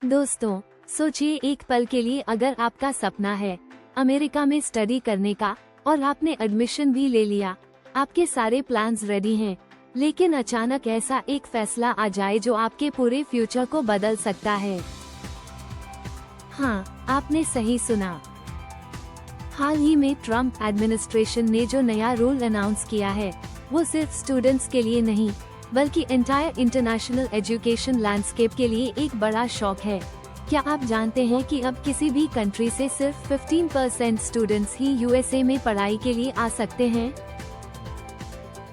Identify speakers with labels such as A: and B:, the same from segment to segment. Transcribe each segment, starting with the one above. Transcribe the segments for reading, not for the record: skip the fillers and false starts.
A: दोस्तों, सोचिए एक पल के लिए, अगर आपका सपना है अमेरिका में स्टडी करने का और आपने एडमिशन भी ले लिया, आपके सारे प्लान्स रेडी हैं, लेकिन अचानक ऐसा एक फैसला आ जाए जो आपके पूरे फ्यूचर को बदल सकता है। हाँ, आपने सही सुना। हाल ही में ट्रम्प एडमिनिस्ट्रेशन ने जो नया रूल अनाउंस किया है, वो सिर्फ स्टूडेंट्स के लिए नहीं, बल्कि एंटायर इंटरनेशनल एजुकेशन लैंडस्केप के लिए एक बड़ा शॉक है। क्या आप जानते हैं कि अब किसी भी कंट्री से सिर्फ 15% स्टूडेंट्स ही यूएसए में पढ़ाई के लिए आ सकते हैं?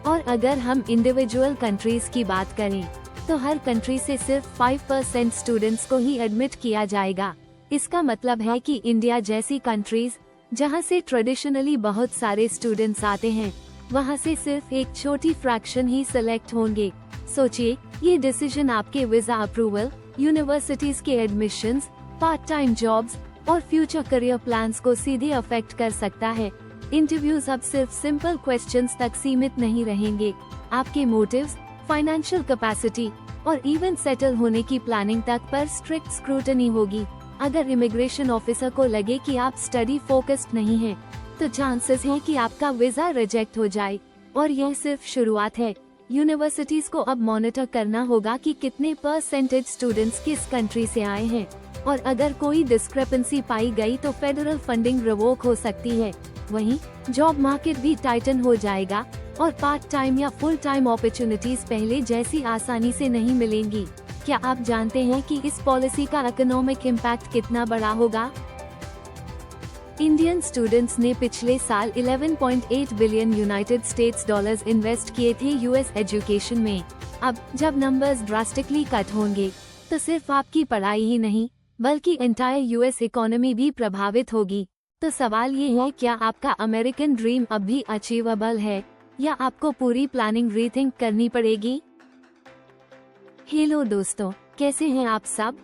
A: और अगर हम इंडिविजुअल कंट्रीज की बात करें, तो हर कंट्री से सिर्फ 5% स्टूडेंट्स को ही एडमिट किया जाएगा। इसका मतलब है कि इंडिया जैसी कंट्रीज, जहां से ट्रेडिशनली बहुत सारे स्टूडेंट्स आते हैं, वहां से सिर्फ एक छोटी फ्रैक्शन ही सिलेक्ट होंगे। सोचिए, ये डिसीजन आपके वीजा अप्रूवल, यूनिवर्सिटीज के एडमिशंस, पार्ट टाइम जॉब्स और फ्यूचर करियर प्लान्स को सीधे अफेक्ट कर सकता है। इंटरव्यूज अब सिर्फ सिंपल क्वेश्चंस तक सीमित नहीं रहेंगे, आपके मोटिव्स, फाइनेंशियल कैपेसिटी और इवन सेटल होने की प्लानिंग तक पर स्ट्रिक्ट स्क्रूटनी होगी। अगर इमिग्रेशन ऑफिसर को लगे कि आप स्टडी फोकस्ड नहीं हैं, तो चांसेस हैं कि आपका वीजा रिजेक्ट हो जाए। और यह सिर्फ शुरुआत है। यूनिवर्सिटीज को अब मॉनिटर करना होगा कि कितने परसेंटेज स्टूडेंट्स किस कंट्री से आए हैं, और अगर कोई डिस्क्रिपेंसी पाई गई तो फेडरल फंडिंग रिवोक हो सकती है। वहीं जॉब मार्केट भी टाइटन हो जाएगा और पार्ट टाइम या फुल टाइम अपॉर्चुनिटीज पहले जैसी आसानी से नहीं मिलेंगी। क्या आप जानते हैं कि इस पॉलिसी का इकोनॉमिक इम्पैक्ट कितना बड़ा होगा? इंडियन स्टूडेंट्स ने पिछले साल 11.8 billion United states dollars invest किए थे यूएस एजुकेशन में। अब जब नंबर्स ड्रास्टिकली कट होंगे, तो सिर्फ आपकी पढ़ाई ही नहीं, बल्कि एंटायर यूएस इकोनॉमी भी प्रभावित होगी। तो सवाल ये है, क्या आपका अमेरिकन ड्रीम अब भी अचीवेबल है, या आपको पूरी प्लानिंग रीथिंक करनी पड़ेगी? हेलो दोस्तों, कैसे हैं आप सब?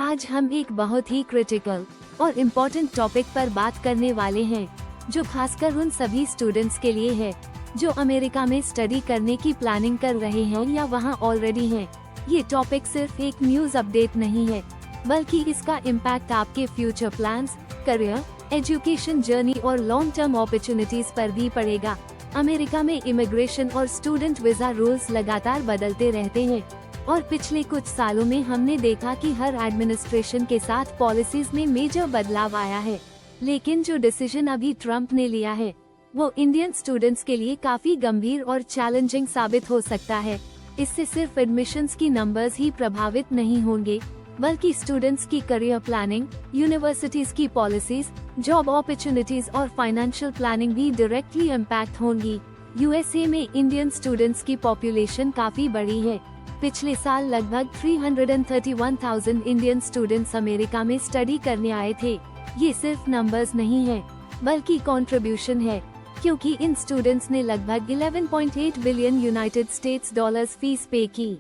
A: आज हम एक बहुत ही क्रिटिकल और इम्पोर्टेंट टॉपिक पर बात करने वाले हैं, जो खासकर उन सभी स्टूडेंट्स के लिए है जो अमेरिका में स्टडी करने की प्लानिंग कर रहे हैं या वहां ऑलरेडी हैं। ये टॉपिक सिर्फ एक न्यूज अपडेट नहीं है, बल्कि इसका इम्पैक्ट आपके future plans, career, education journey और लॉन्ग टर्म अपॉर्चुनिटीज पर भी पड़ेगा। अमेरिका में इमिग्रेशन और स्टूडेंट वीजा रूल्स लगातार बदलते रहते हैं, और पिछले कुछ सालों में हमने देखा कि हर एडमिनिस्ट्रेशन के साथ पॉलिसीज में मेजर बदलाव आया है। लेकिन जो डिसीजन अभी ट्रम्प ने लिया है, वो इंडियन स्टूडेंट्स के लिए काफी गंभीर और चैलेंजिंग साबित हो सकता है। इससे सिर्फ एडमिशंस की नंबर्स ही प्रभावित नहीं होंगे, बल्कि स्टूडेंट्स की करियर प्लानिंग, यूनिवर्सिटीज की पॉलिसीज, जॉब अपॉर्चुनिटीज और फाइनेंशियल प्लानिंग भी डायरेक्टली इम्पैक्ट होंगी। यूएसए में इंडियन स्टूडेंट्स की पॉपुलेशन काफी बड़ी है। पिछले साल लगभग 331,000 इंडियन स्टूडेंट्स अमेरिका में स्टडी करने आए थे। ये सिर्फ नंबर्स नहीं है, बल्कि कंट्रीब्यूशन है, क्योंकि इन स्टूडेंट्स ने लगभग 11.8 billion United states dollars fees पे की।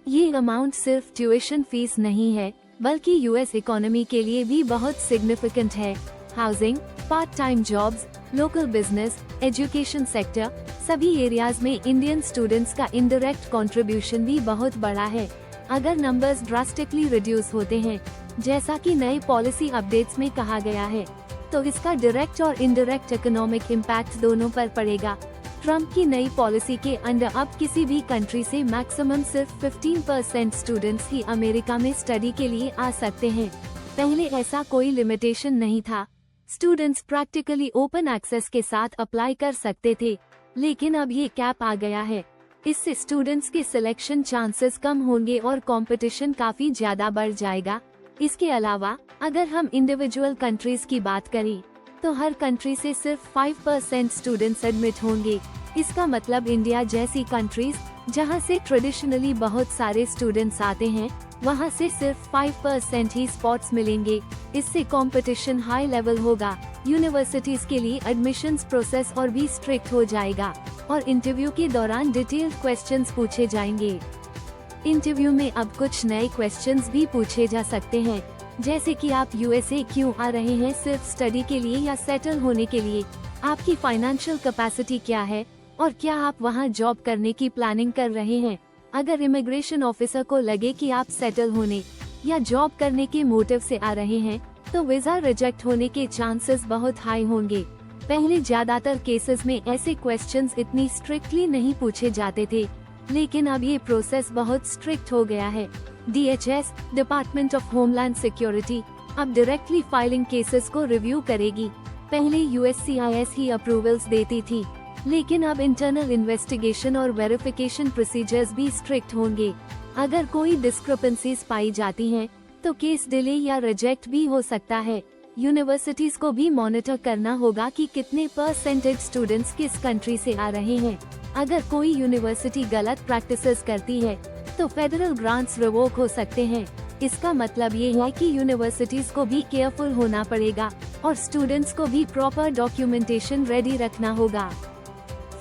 A: ये अमाउंट सिर्फ ट्यूशन फीस नहीं है, बल्कि यूएस इकोनॉमी के लिए भी बहुत सिग्निफिकेंट है। Housing, part time jobs, local business, education sector, सभी एरियाज में इंडियन स्टूडेंट्स का इनडायरेक्ट कंट्रीब्यूशन भी बहुत बड़ा है। अगर नंबर्स ड्रास्टिकली रिड्यूस होते हैं, जैसा कि नए पॉलिसी अपडेट्स में कहा गया है, तो इसका डायरेक्ट और इनडायरेक्ट इकोनॉमिक इम्पैक्ट दोनों पर पड़ेगा। ट्रम्प की नई पॉलिसी के अंडर अब किसी भी कंट्री से मैक्सिमम सिर्फ 15% स्टूडेंट्स ही अमेरिका में स्टडी के लिए आ सकते हैं। पहले ऐसा कोई लिमिटेशन नहीं था। स्टूडेंट्स प्रैक्टिकली ओपन एक्सेस के साथ अप्लाई कर सकते थे, लेकिन अब ये कैप आ गया है। इससे स्टूडेंट्स के सिलेक्शन चांसेस कम होंगे और कंपटीशन काफी ज्यादा बढ़ जाएगा। इसके अलावा अगर हम इंडिविजुअल कंट्रीज की बात करें, तो हर कंट्री से सिर्फ 5% स्टूडेंट्स एडमिट होंगे। इसका मतलब इंडिया जैसी कंट्रीज, जहां से ट्रेडिशनली बहुत सारे स्टूडेंट्स आते हैं, वहां से सिर्फ 5% ही स्पॉट्स मिलेंगे। इससे कंपटीशन हाई लेवल होगा। यूनिवर्सिटीज के लिए एडमिशंस प्रोसेस और भी स्ट्रिक्ट हो जाएगा, और इंटरव्यू के दौरान डिटेल्ड क्वेश्चंस पूछे जाएंगे। इंटरव्यू में अब कुछ नए क्वेश्चंस भी पूछे जा सकते हैं, जैसे कि आप यूएसए क्यों आ रहे हैं, सिर्फ स्टडी के लिए या सेटल होने के लिए? आपकी फाइनेंशियल कैपेसिटी क्या है, और क्या आप वहां जॉब करने की प्लानिंग कर रहे हैं? अगर इमिग्रेशन ऑफिसर को लगे कि आप सेटल होने या जॉब करने के मोटिव से आ रहे हैं, तो वीजा रिजेक्ट होने के चांसेस बहुत हाई होंगे। पहले ज्यादातर केसेस में ऐसे क्वेश्चंस इतनी स्ट्रिक्टली नहीं पूछे जाते थे, लेकिन अब ये प्रोसेस बहुत स्ट्रिक्ट हो गया है। DHS, department of homeland security, अब डायरेक्टली फाइलिंग केसेस को रिव्यू करेगी। पहले USCIS ही अप्रूवल्स देती थी, लेकिन अब इंटरनल इन्वेस्टिगेशन और वेरिफिकेशन प्रोसीजर्स भी स्ट्रिक्ट होंगे। अगर कोई डिस्क्रिपेंसीज पाई जाती हैं, तो केस डिले या रिजेक्ट भी हो सकता है। यूनिवर्सिटीज को भी मॉनिटर करना होगा कि कितने परसेंटेज स्टूडेंट्स किस कंट्री से आ रहे हैं। अगर कोई यूनिवर्सिटी गलत प्रैक्टिसेस करती है, तो फेडरल ग्रांट्स रिवोक हो सकते हैं। इसका मतलब ये है कि यूनिवर्सिटीज को भी केयरफुल होना पड़ेगा और स्टूडेंट्स को भी प्रॉपर डॉक्यूमेंटेशन रेडी रखना होगा।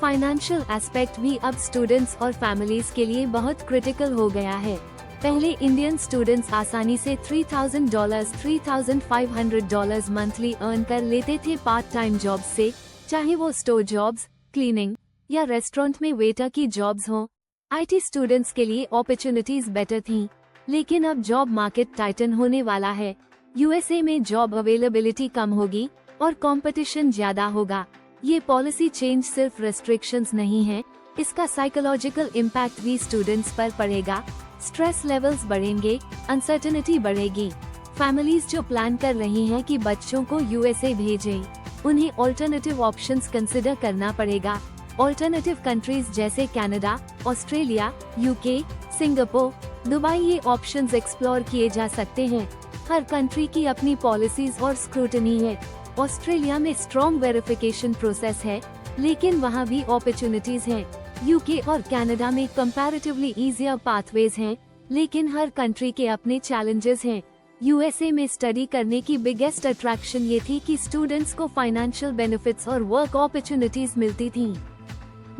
A: फाइनेंशियल एस्पेक्ट भी अब स्टूडेंट्स और फैमिलीज के लिए बहुत क्रिटिकल हो गया है। पहले इंडियन स्टूडेंट्स आसानी से $3,000, $3,500 मंथली अर्न कर लेते थे पार्ट टाइम जॉब से, चाहे वो स्टोर जॉब्स, क्लीनिंग या रेस्टोरेंट में वेटर की जॉब्स हों। IT स्टूडेंट्स के लिए अपॉर्चुनिटीज बेटर थीं, लेकिन अब जॉब मार्केट टाइटन होने वाला है। USA में जॉब अवेलेबिलिटी कम होगी और कंपटीशन ज्यादा होगा। ये पॉलिसी चेंज सिर्फ रेस्ट्रिक्शंस नहीं है, इसका साइकोलॉजिकल इम्पैक्ट भी स्टूडेंट्स पर पड़ेगा। स्ट्रेस लेवल्स बढ़ेंगे, अनसर्टेनिटी बढ़ेगी। फैमिलीज जो प्लान कर रही हैं कि बच्चों को USA भेजें, उन्हें ऑल्टरनेटिव ऑप्शंस कंसिडर करना पड़ेगा। ऑल्टरनेटिव कंट्रीज जैसे Canada, Australia, UK, Singapore, Dubai, ये ऑप्शंस एक्सप्लोर किए जा सकते हैं। हर कंट्री की अपनी पॉलिसीज और स्क्रूटनी है। ऑस्ट्रेलिया में स्ट्रॉन्ग वेरिफिकेशन प्रोसेस है, लेकिन वहाँ भी अपॉर्चुनिटीज हैं। UK और कनाडा में कंपैरेटिवली इजियर पाथवेज हैं, लेकिन हर कंट्री के अपने चैलेंजेस हैं। USA में स्टडी करने की बिगेस्ट अट्रैक्शन ये थी कि स्टूडेंट्स को फाइनेंशियल बेनिफिट्स और वर्क अपॉर्चुनिटीज मिलती थीं।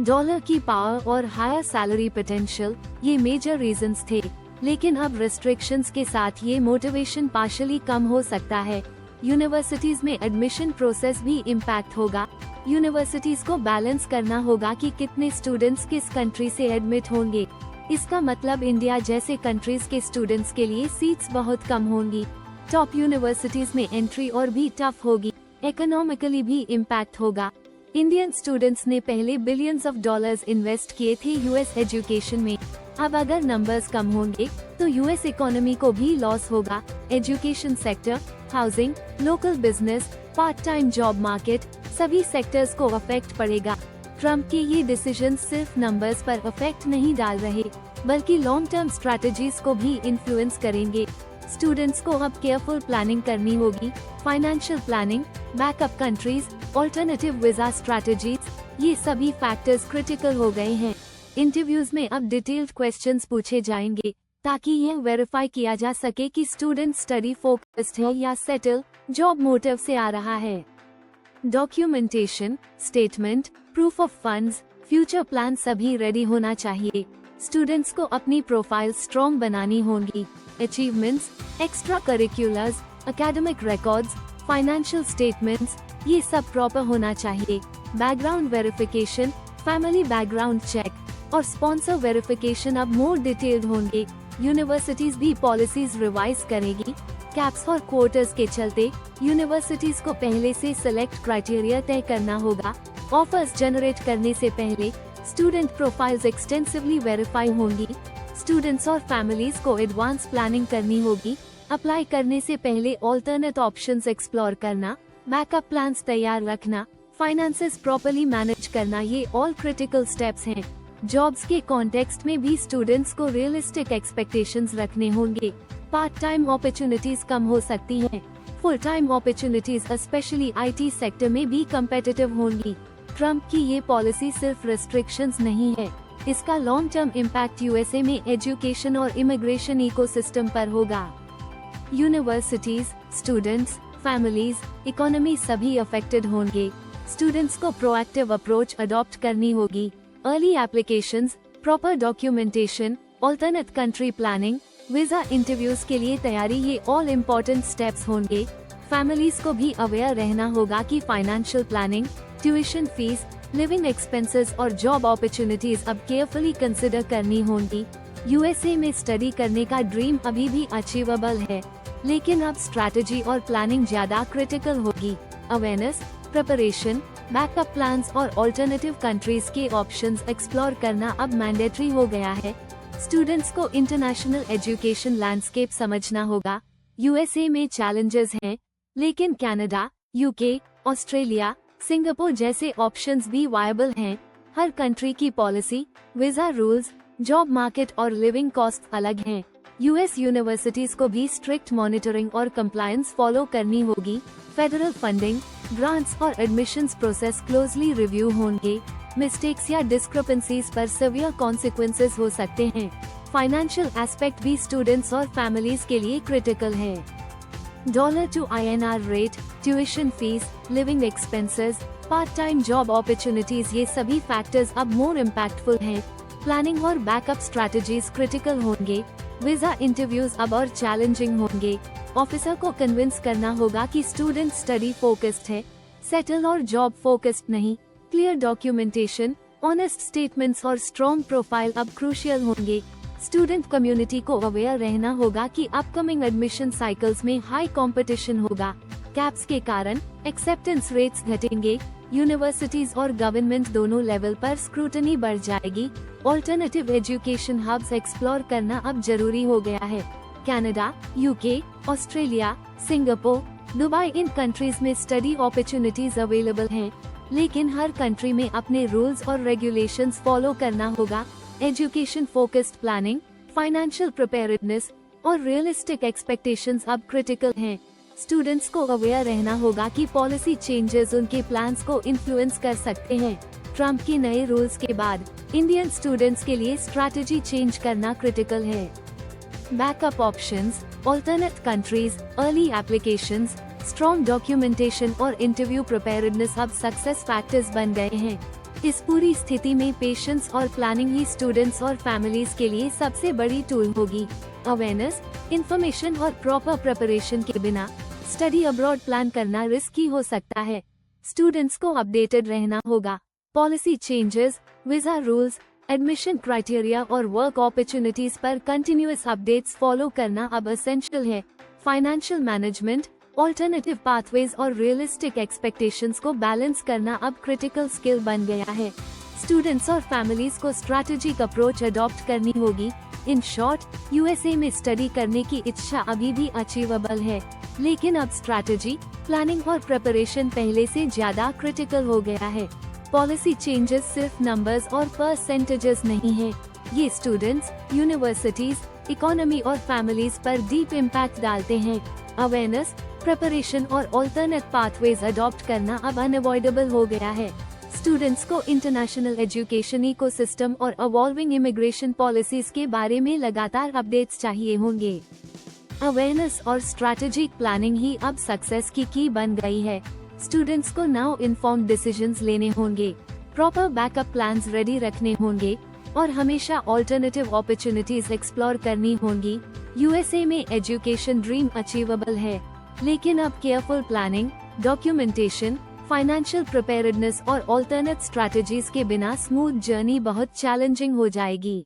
A: डॉलर की पावर और हायर सैलरी पोटेंशियल, ये मेजर रीजंस थे, लेकिन अब रेस्ट्रिक्शंस के साथ ये मोटिवेशन पार्शियली कम हो सकता है। यूनिवर्सिटीज में एडमिशन प्रोसेस भी इम्पैक्ट होगा। यूनिवर्सिटीज को बैलेंस करना होगा कि कितने स्टूडेंट्स किस कंट्री से एडमिट होंगे। इसका मतलब इंडिया जैसे कंट्रीज के स्टूडेंट्स के लिए सीट्स बहुत कम होंगी। टॉप यूनिवर्सिटीज में एंट्री और भी टफ होगी। इकोनॉमिकली भी इम्पैक्ट होगा। इंडियन स्टूडेंट्स ने पहले बिलियंस ऑफ डॉलर्स इन्वेस्ट किए थे US एजुकेशन में। अब अगर नंबर्स कम होंगे, तो US इकोनॉमी को भी लॉस होगा। Education sector, housing, local business, part time job market, सभी सेक्टर्स को अफेक्ट पड़ेगा। ट्रम्प के ये डिसीजन सिर्फ नंबर्स पर अफेक्ट नहीं डाल रहे, बल्कि लॉन्ग टर्म स्ट्रैटेजीज को भी इन्फ्लुएंस करेंगे। स्टूडेंट्स को अब केयरफुल प्लानिंग करनी होगी। Financial planning, backup countries, alternative visa strategies, ये सभी फैक्टर्स क्रिटिकल हो गए हैं। इंटरव्यूज में अब डिटेल्ड क्वेश्चंस पूछे जाएंगे, ताकि यह वेरीफाई किया जा सके कि स्टूडेंट स्टडी फोकस्ड है या सेटल जॉब मोटिव से आ रहा है। Documentation, statement, proof of funds, future plan सभी रेडी होना चाहिए। स्टूडेंट्स को अपनी प्रोफाइल स्ट्रॉन्ग बनानी होगी। Achievements, extra curriculars, academic records, financial statements, ये सब प्रॉपर होना चाहिए। Background verification, family background check और स्पॉन्सर वेरिफिकेशन अब मोर डिटेल्ड होंगे। यूनिवर्सिटीज भी पॉलिसीज रिवाइज करेगी। कैप्स और क्वार्टर्स के चलते यूनिवर्सिटीज को पहले से सिलेक्ट क्राइटेरिया तय करना होगा। ऑफर्स जनरेट करने से पहले स्टूडेंट प्रोफाइल्स एक्सटेंसिवली वेरीफाई होंगी। स्टूडेंट्स और फैमिलीज को एडवांस प्लानिंग करनी होगी। अप्लाई करने से पहले ऑल्टरनेट ऑप्शंस एक्सप्लोर करना, बैकअप प्लान्स तैयार रखना, फाइनेंसेस प्रॉपर्ली मैनेज करना, ये ऑल क्रिटिकल स्टेप्स हैं। जॉब्स के कॉन्टेक्स्ट में भी स्टूडेंट्स को रियलिस्टिक एक्सपेक्टेशंस रखने होंगे। पार्ट टाइम अपॉर्चुनिटीज कम हो सकती हैं। Full time opportunities specially IT sector में भी कम्पिटिटिव होंगी। ट्रम्प की ये पॉलिसी सिर्फ रेस्ट्रिक्शंस नहीं है, इसका लॉन्ग टर्म इम्पैक्ट USA में एजुकेशन और इमिग्रेशन इकोसिस्टम पर होगा। यूनिवर्सिटीज, स्टूडेंट्स, फैमिलीज, इकोनॉमी सभी अफेक्टेड होंगे। स्टूडेंट्स को प्रोएक्टिव अप्रोच अडॉप्ट करनी होगी। Early applications, proper documentation, alternate country planning, visa interviews के लिए तैयारी, ये ऑल इम्पोर्टेंट स्टेप्स होंगे। फैमिलीज को भी अवेयर रहना होगा कि financial planning, tuition fees, living expenses और जॉब अपॉर्चुनिटीज अब केयरफुली कंसिडर करनी होंगी। यूएसए में स्टडी करने का ड्रीम अभी भी अचीवेबल है, लेकिन अब स्ट्रैटेजी और प्लानिंग ज्यादा क्रिटिकल होगी। अवेयरनेस, प्रिपरेशन, बैकअप प्लान्स और ऑल्टरनेटिव कंट्रीज के ऑप्शंस एक्सप्लोर करना अब मैंडेटरी हो गया है। स्टूडेंट्स को इंटरनेशनल एजुकेशन लैंडस्केप समझना होगा। यूएसए में चैलेंजेस हैं, लेकिन कनाडा, यूके, ऑस्ट्रेलिया, सिंगापुर जैसे ऑप्शंस भी वायबल हैं। हर कंट्री की policy, visa rules, job market और लिविंग कॉस्ट अलग हैं। यूएस यूनिवर्सिटीज को भी स्ट्रिक्ट मॉनिटरिंग और कंप्लायंस फॉलो करनी होगी। फेडरल फंडिंग, ग्रांट्स और एडमिशंस प्रोसेस क्लोजली रिव्यू होंगे। मिस्टेक्स या डिस्क्रिपेंसीज पर सेवियर कॉन्सिक्वेंसेस हो सकते हैं। फाइनेंशियल एस्पेक्ट भी स्टूडेंट्स और फैमिलीज के लिए क्रिटिकल है। डॉलर टू INR रेट, tuition fees, living expenses, part time job opportunities, ये सभी फैक्टर्स अब मोर इम्पैक्टफुल हैं। प्लानिंग और बैकअप स्ट्रैटेजीज क्रिटिकल होंगे। वीजा इंटरव्यूज अब और चैलेंजिंग होंगे। ऑफिसर को कन्विंस करना होगा कि स्टूडेंट स्टडी फोकस्ड है, सेटल और जॉब फोकस्ड नहीं। क्लियर डॉक्यूमेंटेशन, ऑनेस्ट स्टेटमेंट्स और स्ट्रॉन्ग प्रोफाइल अब क्रूशियल होंगे। स्टूडेंट कम्युनिटी को अवेयर रहना होगा कि अपकमिंग एडमिशन साइकिल्स में हाई कंपटीशन होगा। कैप्स के कारण एक्सेप्टेंस रेट्स घटेंगे। यूनिवर्सिटीज और गवर्नमेंट दोनों लेवल पर स्क्रूटनी बढ़ जाएगी। ऑल्टरनेटिव एजुकेशन हब्स एक्सप्लोर करना अब जरूरी हो गया है। Canada, UK, Australia, Singapore, Dubai, इन कंट्रीज में स्टडी अपॉर्चुनिटीज अवेलेबल हैं, लेकिन हर कंट्री में अपने रूल्स और रेगुलेशंस फॉलो करना होगा। Education focused planning, financial preparedness और रियलिस्टिक एक्सपेक्टेशंस अब क्रिटिकल हैं। स्टूडेंट्स को अवेयर रहना होगा कि पॉलिसी चेंजेस उनके प्लान्स को इन्फ्लुएंस कर सकते हैं। ट्रम्प के नए रूल्स के बाद इंडियन स्टूडेंट्स के लिए स्ट्रैटेजी चेंज करना क्रिटिकल है। Backup options, alternate countries, early applications, strong documentation और इंटरव्यू प्रिपेयर्डनेस अब सक्सेस फैक्टर्स बन गए हैं। इस पूरी स्थिति में पेशेंस और प्लानिंग ही स्टूडेंट्स और फैमिलीज के लिए सबसे बड़ी टूल होगी। अवेयरनेस, इंफॉर्मेशन और प्रॉपर प्रिपरेशन के बिना स्टडी अब्रॉड प्लान करना रिस्की हो सकता है। स्टूडेंट्स को अपडेटेड रहना होगा। Policy changes, visa rules, admission criteria और वर्क अपॉर्चुनिटीज पर कंटिन्यूअस अपडेट्स फॉलो करना अब एसेंशियल है। फाइनेंशियल मैनेजमेंट, ऑल्टरनेटिव पाथवेज और रियलिस्टिक एक्सपेक्टेशंस को बैलेंस करना अब क्रिटिकल स्किल बन गया है। स्टूडेंट्स और फैमिलीज को स्ट्रैटेजिक अप्रोच अडॉप्ट करनी होगी। इन शॉर्ट, यूएसए में स्टडी करने की इच्छा अभी भी अचीवेबल है, लेकिन अब स्ट्रैटेजी, प्लानिंग और प्रिपरेशन पहले से ज्यादा क्रिटिकल हो गया है। पॉलिसी चेंजेस सिर्फ नंबर्स और परसेंटेजेस नहीं है, ये स्टूडेंट्स, यूनिवर्सिटीज, इकोनॉमी और फैमिलीज पर डीप इम्पैक्ट डालते हैं। अवेयरनेस, प्रिपरेशन और ऑल्टरनेट पाथवेज अडॉप्ट करना अब अनअवॉइडेबल हो गया है। स्टूडेंट्स को इंटरनेशनल एजुकेशन इकोसिस्टम और इवॉल्विंग इमिग्रेशन पॉलिसीज के बारे में लगातार अपडेट्स चाहिए होंगे। अवेयरनेस और स्ट्रैटेजिक प्लानिंग ही अब सक्सेस की बन गई है। स्टूडेंट्स को नाउ इन्फॉर्म्ड डिसीजंस लेने होंगे, प्रॉपर बैकअप प्लान्स रेडी रखने होंगे और हमेशा ऑल्टरनेटिव अपॉर्चुनिटीज एक्सप्लोर करनी होंगी। यूएसए में एजुकेशन ड्रीम अचीवेबल है, लेकिन अब careful planning, documentation, financial preparedness और ऑल्टरनेट स्ट्रैटेजीज के बिना स्मूथ जर्नी बहुत चैलेंजिंग हो जाएगी।